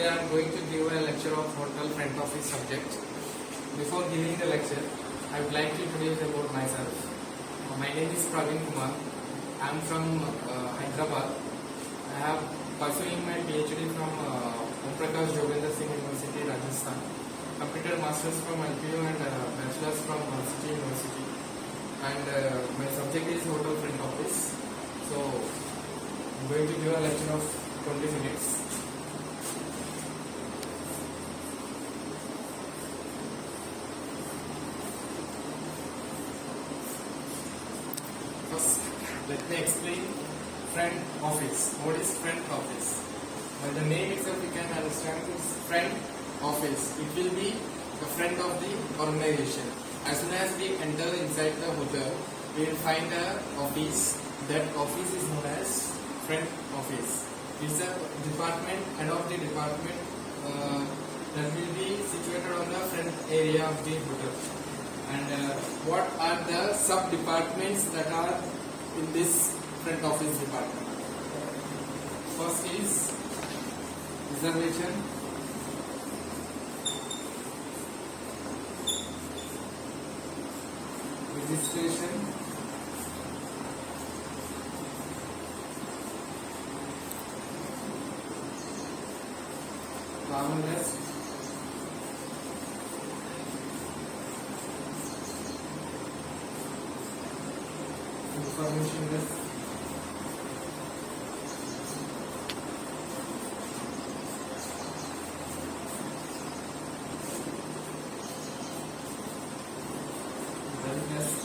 Today I am going to give a lecture of hotel front office subject. Before giving the lecture, I would like to introduce about myself. My name is Praveen Kumar. I am from Hyderabad. I have pursuing my PhD from Om Prakash Jogendra Singh University, Rajasthan. Completed masters from LPU and bachelors from City University. And my subject is hotel front office. So I am going to give a lecture of 20 minutes. First, let me explain front office. What is front office? By the name itself, you can understand this front office. It will be the front of the organization. As soon as we enter inside the hotel, we will find an office. That office is known as front office. It's a department, head of the department that will be situated on the front area of the hotel. And what are the sub-departments that are in this front office department? First is reservation, registration, travel desk, information desk, help desk,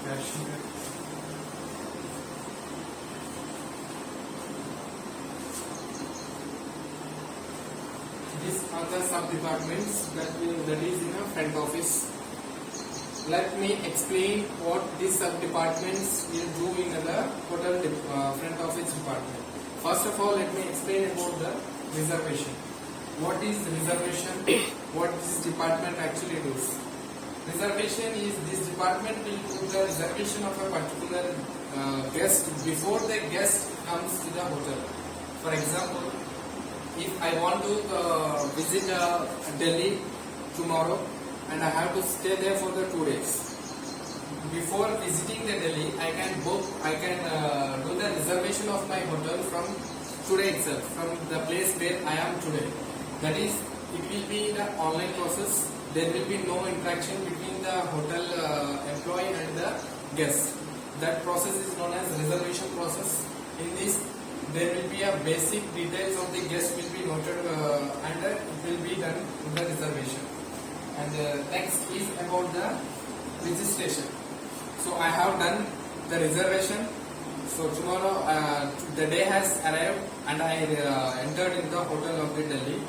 cashier, these are the sub-departments that is in a front office. Let me explain what these sub-departments will do in the hotel front office department. First of all, let me explain about the reservation. What is reservation? What this department actually does? Reservation is this department will do the reservation of a particular guest before the guest comes to the hotel. For example, if I want to visit Delhi tomorrow and I have to stay there for the 2 days. Before visiting the Delhi, I can do the reservation of my hotel from today itself, from the place where I am today. That is, it will be the online process. There will be no interaction between the hotel employee and the guest. That process is known as reservation process. In this, there will be a basic details of the guest will be noted and it will be done in the reservation. And next is about the registration. So I have done the reservation. So tomorrow the day has arrived and I entered in the hotel of the Delhi.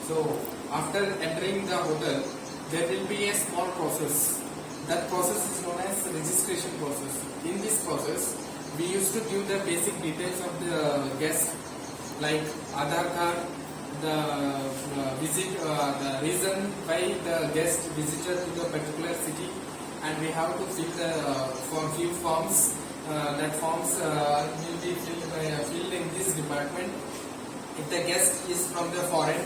So after entering the hotel, there will be a small process. That process is known as registration process. In this process, we used to give the basic details of the guest, like Aadhaar card, the reason why the guest visited to the particular city, and we have to fill the few forms. That forms will be filled in this department. If the guest is from the foreign,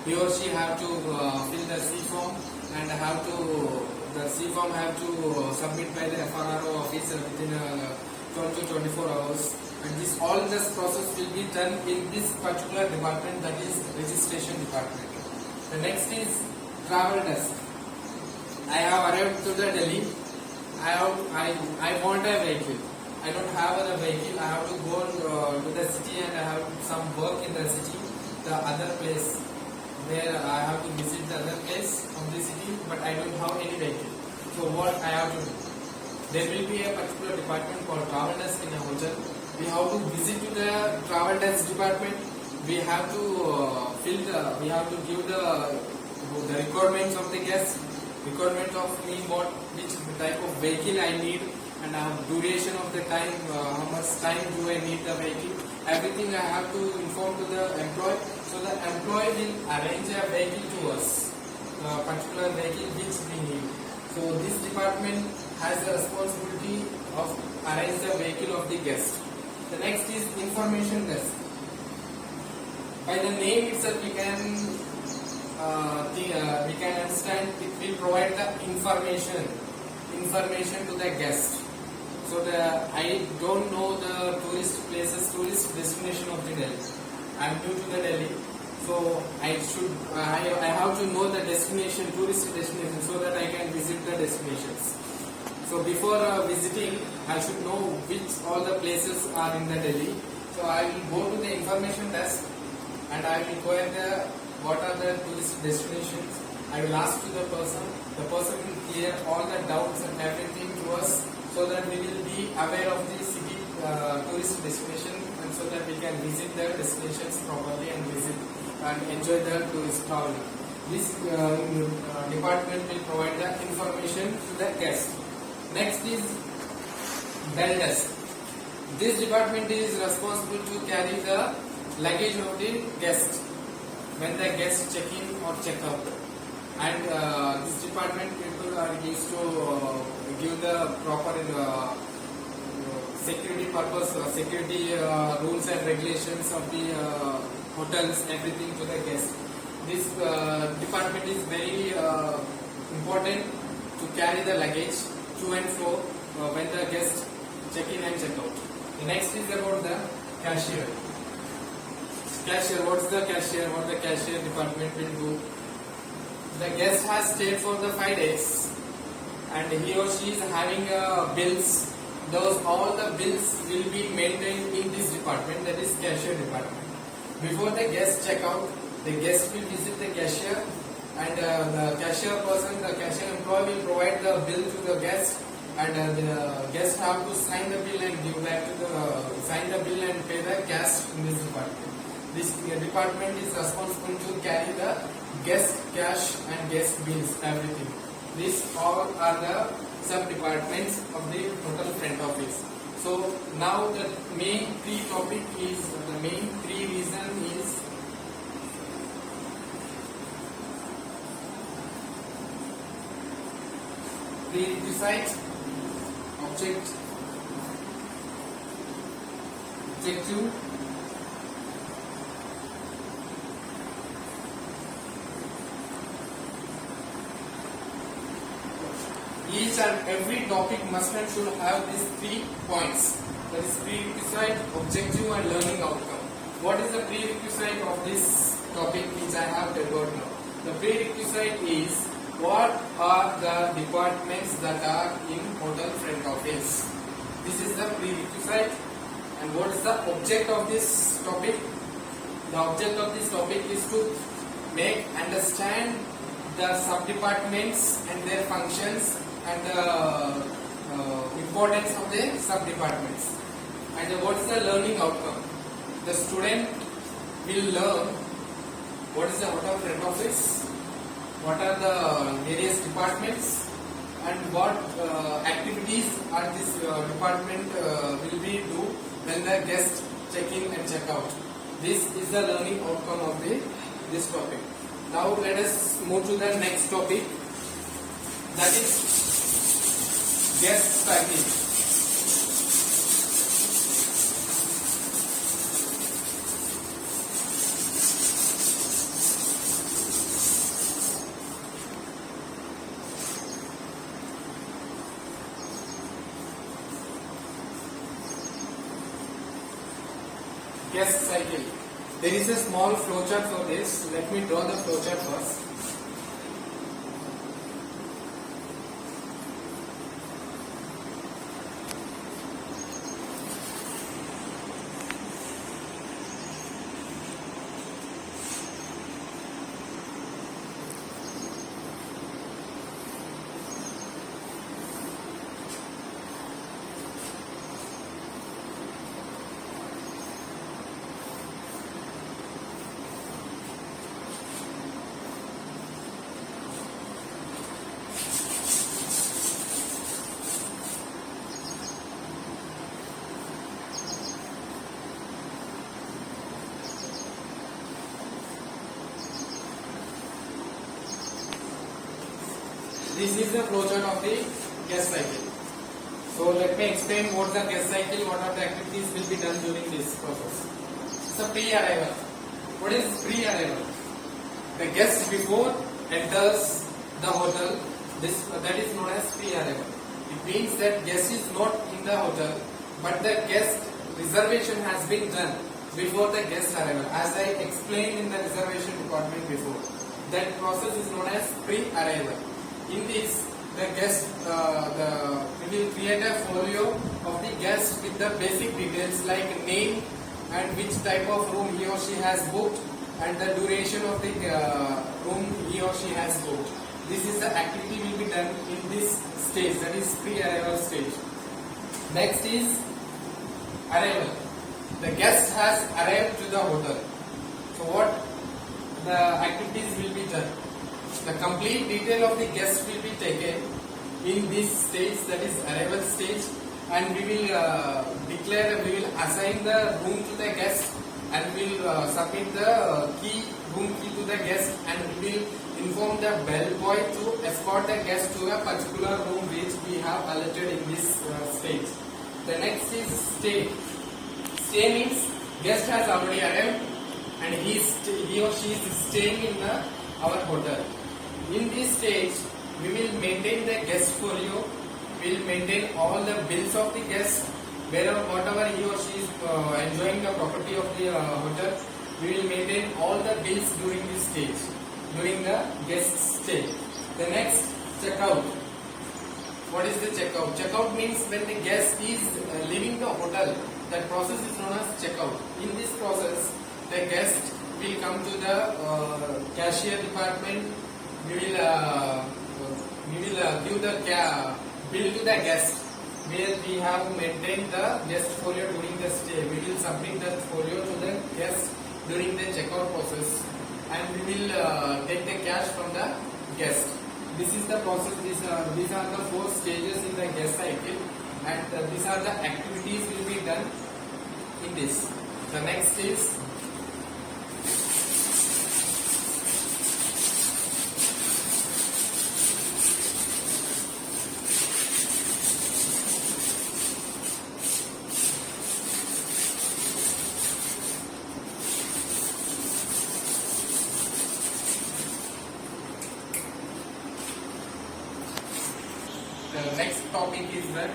he or she have to fill the C form and the C form have to submit by the FRRO office within 12 to 24 hours. And all this process will be done in this particular department, that is registration department. The next is travel desk. I have arrived to the Delhi. I want a vehicle. I don't have a vehicle. I have to go to the city and I have some work in the city, the other place where I have to visit the other place of the city, but I don't have any vehicle. So what I have to do? There will be a particular department called travel desk in a hotel. We have to visit to the travel desk department. We have to we have to give the requirements of the guest, requirement of me, which type of vehicle I need, and duration of the time, how much time do I need the vehicle. Everything I have to inform to the employee so So the employee will arrange a vehicle to us, a particular vehicle which we need. So this department has the responsibility of arrange the vehicle of the guest. The next is information desk. By the name itself, we can understand it will provide the information to the guest. So I don't know the tourist places, tourist destination of the Delhi. I am new to the Delhi, so I have to know the destination, tourist destination, so that I can visit the destinations. So before visiting, I should know which all the places are in the Delhi. So I will go to the information desk and I will inquire what are the tourist destinations. I will ask to the person will clear all the doubts and everything to us, so that we will be aware of the city tourist destination, and so that we can visit the destinations properly and visit and enjoy the tourist travel. This department will provide the information to the guest. Next is bell desk. This department is responsible to carry the luggage of the guest when the guests check in or check out. And this department people are used to give the proper security purpose, security rules and regulations of the hotels, everything to the guests. This department is very important to carry the luggage to and fro when the guests check in and check out. The next is about the cashier. Cashier, what's the cashier? What the cashier department will do? The guest has stayed for the 5 days, and he or she is having bills. All the bills will be maintained in this department, that is cashier department. Before the guest check out, the guest will visit the cashier, and the cashier person, the cashier employee will provide the bill to the guest, and the guest have to sign the bill and give back to sign the bill and pay the cash in this department. This department is responsible to carry the guest cash and guest bills, everything. These all are the sub-departments of the hotel front office. So now the main three reason is prerequisite, objective, each and every topic must and should have these 3 points. That is prerequisite, objective and learning outcome. What is the prerequisite of this topic which I have developed now? The prerequisite is what are the departments that are in hotel front office. This is the prerequisite. And what is the object of this topic? The object of this topic is to make understand the sub-departments and their functions and the importance of the sub-departments. And what is the learning outcome? The student will learn what is the hotel front office, what are the various departments, and what activities are this department will be do when the guest check in and check out. This is the learning outcome of this topic. Now let us move to the next topic, that is guest package. Guest cycle. There is a small flowchart for this. Let me draw the flowchart first. This is the flowchart of the gas cycle. So let me explain what the gas cycle, what are the activities will be done during this process. So pre-arrival. What is pre-arrival? The guest before enters the hotel, that is known as pre-arrival. It means that guest is not in the hotel, but the guest reservation has been done before the guest arrival. As I explained in the reservation department before, that process is known as pre-arrival. In this, the guest, we will create a folio of the guest with the basic details like name and which type of room he or she has booked and the duration of the room he or she has booked. This is the activity will be done in this stage, that is pre-arrival stage. Next is arrival. The guest has arrived to the hotel. So what the activities will be done? The complete detail of the guest will be taken in this stage, that is arrival stage, and we will we will assign the room to the guest and we will submit the room key to the guest, and we will inform the bellboy to escort the guest to a particular room which we have allotted in this stage. The next is stay. Stay means guest has already arrived and he or she is staying in our hotel. In this stage, we will maintain the guest folio. We will maintain all the bills of the guest, whatever he or she is enjoying the property of the hotel. We will maintain all the bills during this stage, during the guest stay. The next, checkout. What is the checkout? Checkout means when the guest is leaving the hotel. That process is known as checkout. In this process, the guest will come to the cashier department. We will give the bill to the guest, where we have maintained the guest folio during the stay. We will submit the folio to the guest during the checkout process, and we will take the cash from the guest. This is the process. These are the 4 stages in the guest cycle, and these are the activities will be done in this. The next is the next topic is that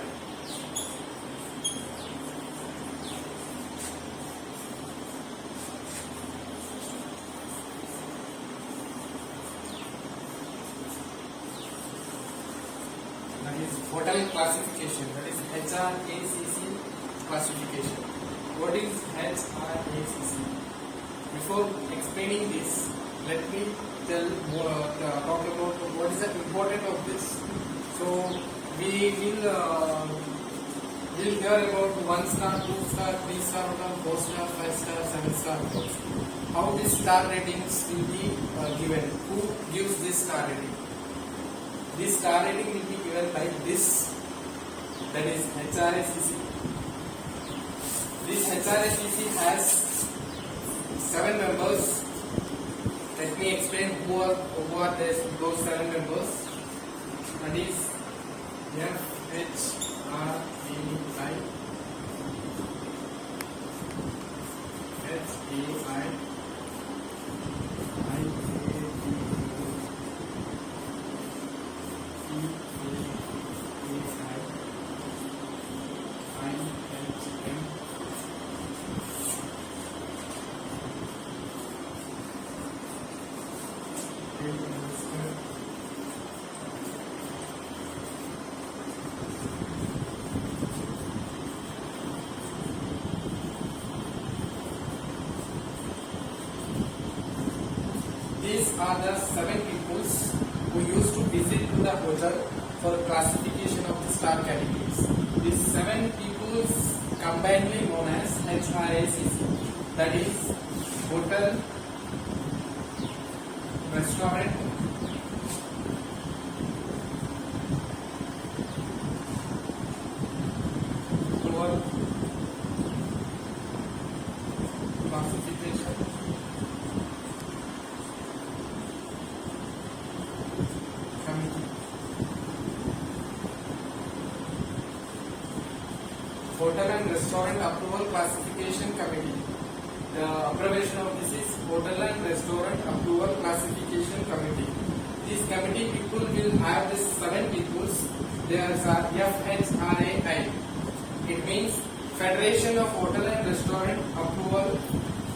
is hotel classification, that is HRACC classification. What is HRACC? Before explaining this, let me talk about what is the importance of this. So we will hear about 1 star, 2 star, 3 star hotel, 4 star, 5 star, 7 star hotels. How these star ratings will be given? Who gives this star rating? This star rating will be given by this, that is HRACC. This HRACC has 7 members. Let me explain who are those 7 members. That is FHRAI, HAI, These are the 7 peoples who used to visit to the hotel for classification of the star categories. These 7 peoples combinedly known as HRACC, that is hotel, restaurant, tour, classification, committee. Hotel and Restaurant Approval Classification Committee. The abbreviation of this is Hotel and Restaurant Approval Classification Committee. This committee people will have this 7 people. There are FHRAI. It means Federation of Hotel and Restaurant Approval,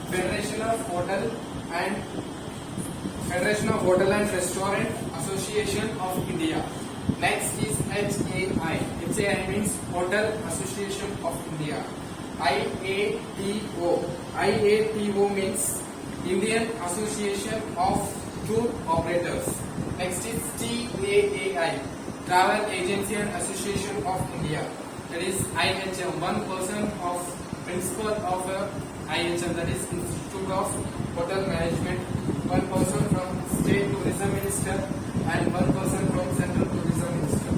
Federation of Hotel and Restaurant Association of India. Next is HAI. HAI means Hotel Association of India. IATO. IATO means Indian Association of Tour Operators. Next is TAAI. Travel Agency and Association of India. That is IHM. One person of principal of IHM, that is Institute of Hotel Management. One person from State Tourism Minister and one person from Central Tourism Minister.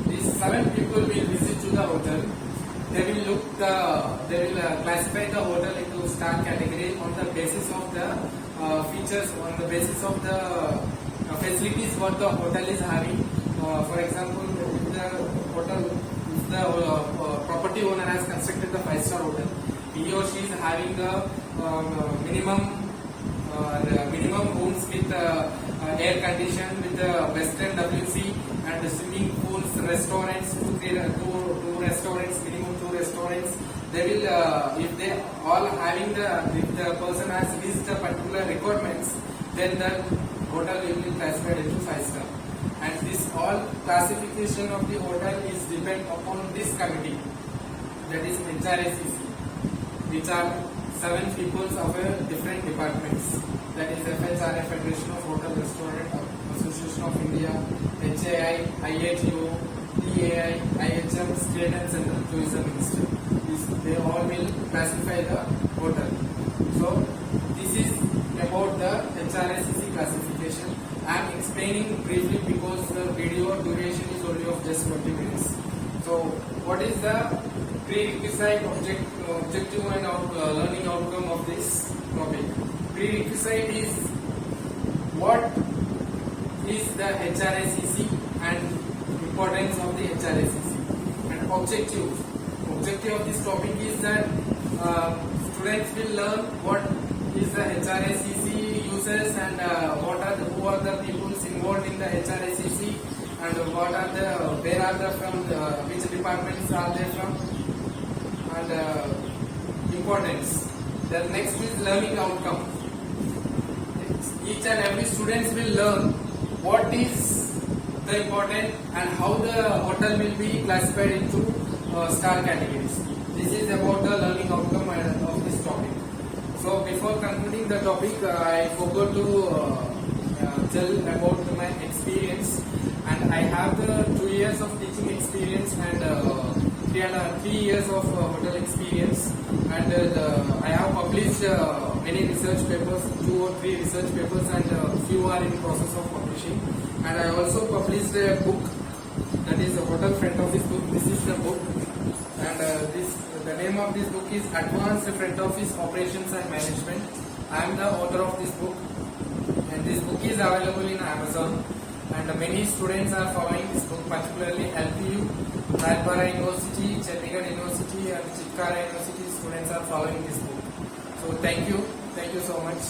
These 7 people will visit to the hotel. They will classify the hotel into star category on the basis of the features, on the basis of the facilities what the hotel is having. For example, if the property owner has constructed the 5-star hotel, he or she is having the minimum rooms with air condition, with Western WC and swimming pools, restaurants, two restaurants, minimum 2 restaurants. They will, if they all having if the person has reached the particular requirements, then the hotel will be classified into 5-star. And this all classification of the hotel is depend upon this committee, that is HRACC, which are 7 people of different departments. That is FHRA, Federation of Hotel Restaurant Association of India, HAI, IATO, TAI, IHM, State and Central Tourism Minister. They all will classify the hotel. So this is about the HRACC classification. I am explaining briefly because the video duration is only of just 20 minutes. So what is the prerequisite objective and learning outcome of this topic? Prerequisite is what is the HRACC and importance of the HRACC, and objective of this topic is that students will learn what is the HRACC uses and who are the people involved in the HRACC and where are the from which departments are they from, and importance. The next is learning outcome. Each and every students will learn what is the important and how the hotel will be classified into star categories. This is about the learning outcome of this topic. So before concluding the topic, I forgot to tell about my experience, and I have the 2 years of teaching experience and 3 years of hotel experience, and I have published many research papers, 2 or 3 research papers, and few are in process of publishing. And I also published a book, that is a Hotel Front Office book. This is the book, and the name of this book is Advanced Front Office Operations and Management. I am the author of this book, and this book is available in Amazon, and many students are following this book, particularly LPU, Rajbara University, Chandigarh University and Chitkara University students are following this book. So thank you so much.